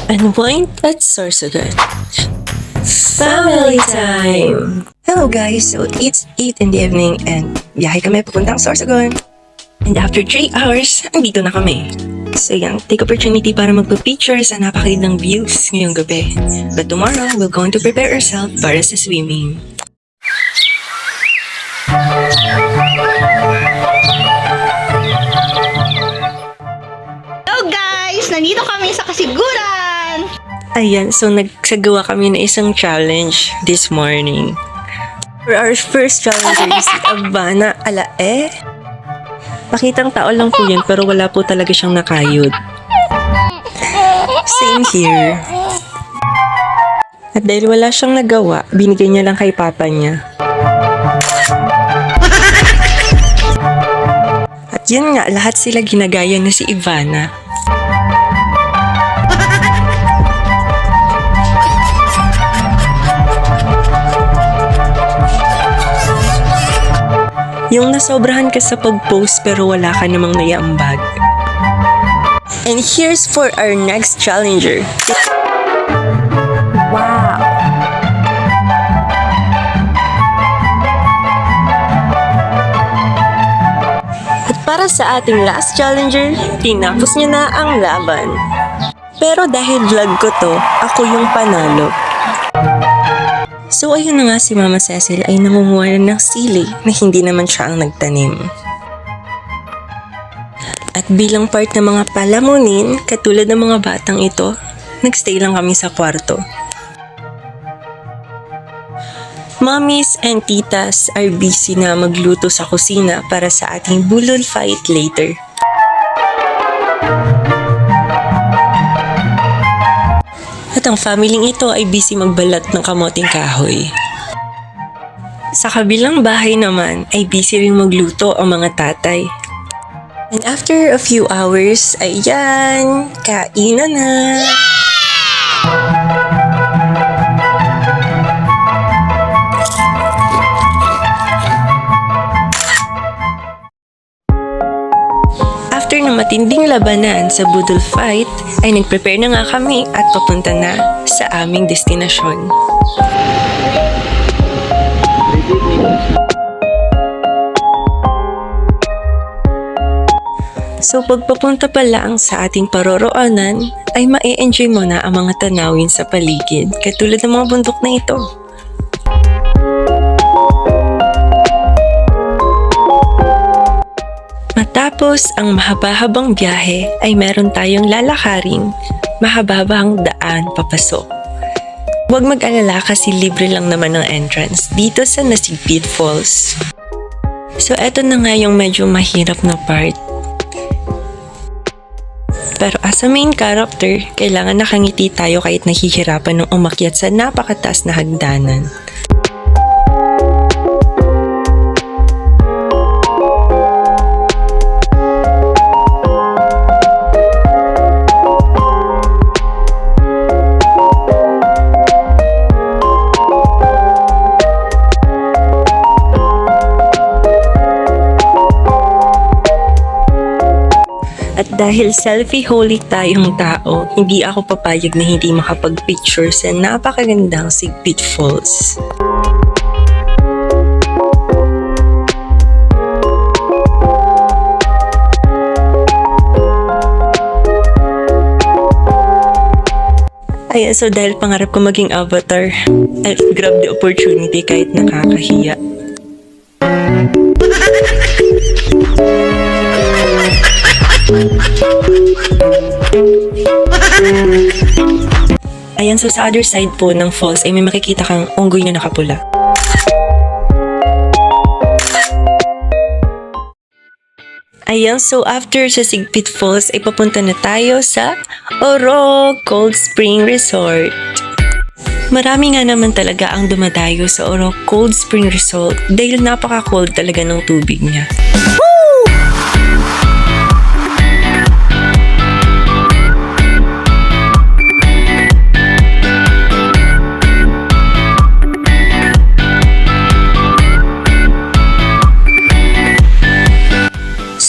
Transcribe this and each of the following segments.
Unwind at Sorsogon. Family time! Hello guys, so it's 8 in the evening and biyahe kami papuntang Sorsogon. And after 3 hours, andito na kami. So yan, take opportunity para magpa-picture sa napakagandang views ngayong gabi. But tomorrow, we're going to prepare ourselves para sa swimming. Hello guys! Nandito kami sa Kasiguran! Ayan, so nagsagawa kami na isang challenge this morning. For our first challenge is si Abana Alae. Pakitang tao lang po yun, pero wala po talaga siyang nakayod. Same here. At dahil wala siyang nagawa, binigay niya lang kay papa niya. At yun nga, lahat sila ginagaya na si Ivana. Yung nasobrahan ka sa pag-post pero wala ka namang naiambag. And here's for our next challenger. Wow! At para sa ating last challenger, tinapos niya na ang laban. Pero dahil vlog ko to, ako yung panalo. So ayun na nga, si Mama Cecil ay nangunguha ng sili na hindi naman siya ang nagtanim. At bilang part ng mga palamunin, katulad ng mga batang ito, nagstay lang kami sa kwarto. Mommies and titas are busy na magluto sa kusina para sa ating bulol fight later. At ang familyng ito ay busy magbalat ng kamoting kahoy. Sa kabilang bahay naman ay busy ring magluto ang mga tatay. And after a few hours, ayan, kainan na! After ng matinding labanan sa budol fight, ay nag-prepare na nga kami at papunta na sa aming destinasyon. So pagpapunta pa lang sa ating paroroonan, ay ma-enjoy mo na ang mga tanawin sa paligid, katulad ng mga bundok na ito. Matapos ang mahaba-habang biyahe ay meron tayong lalakaring mahaba-habang daan papasok. Huwag mag-alala kasi libre lang naman ang entrance dito sa Nasipit Falls. So eto na nga yung medyo mahirap na part. Pero as a main character, kailangan nakangiti tayo kahit nahihirapan ng umakyat sa napakataas na hagdanan. At dahil selfie-holic tayong tao, hindi ako papayag na hindi makapag-picture sa napakagandang Sigpit Falls. Ayan, so dahil pangarap ko maging avatar, I'll grab the opportunity kahit nakakahiya. Ayan, so sa other side po ng falls ay may makikita kang unggoy na nakapula. Ayan, so after sa Sigpit Falls ay papunta na tayo sa Orog Cold Spring Resort. Marami nga naman talaga ang dumadayo sa Orog Cold Spring Resort dahil napaka-cold talaga ng tubig niya.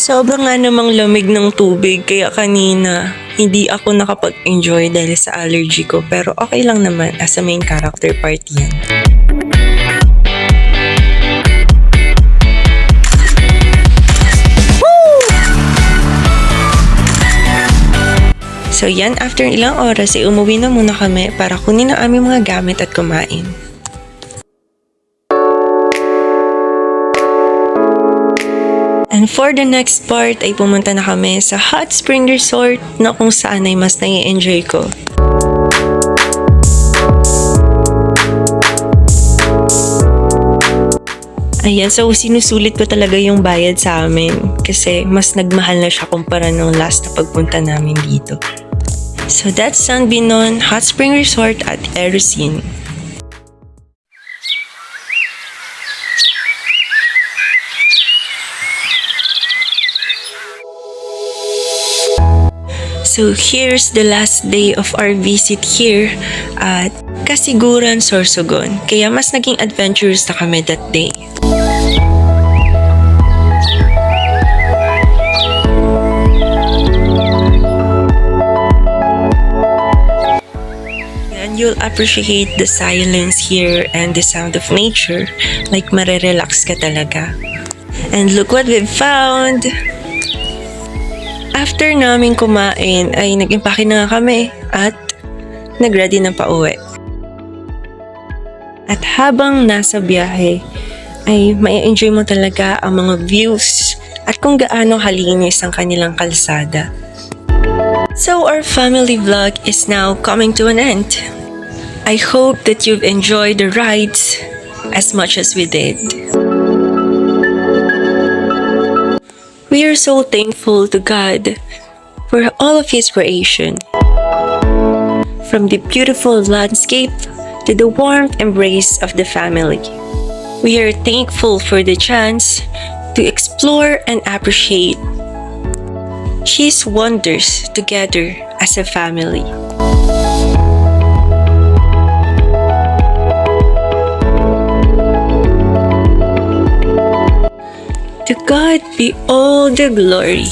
Sobrang nga namang lamig ng tubig kaya kanina Hindi ako nakapag-enjoy dahil sa allergy ko, pero okay lang naman as a main character part yan. So yan, after ilang oras ay umuwi na muna kami para kunin ang aming mga gamit at kumain. And for the next part ay pumunta na kami sa hot spring resort na kung saan ay mas nai-enjoy ko. Ayan, so sinusulit ko talaga yung bayad sa amin kasi mas nagmahal na siya kumpara nung last na pagpunta namin dito. So that's San Binon Hot Spring Resort at Erosin. So here's the last day of our visit here at Kasiguran, Sorsogon. Kaya mas naging adventurous na kami that day. And you'll appreciate the silence here and the sound of nature. Like marerelax ka talaga. And look what we've found! After namin kumain ay nag-impake na kami at nag-ready na pauwi. At habang nasa biyahe ay mai-enjoy mo talaga ang mga views at kung gaano kalinis ang kanilang kalsada. So our family vlog is now coming to an end. I hope that you've enjoyed the rides as much as we did. We are so thankful to God for all of His creation. From the beautiful landscape to the warm embrace of the family. We are thankful for the chance to explore and appreciate His wonders together as a family. To God be all the glory.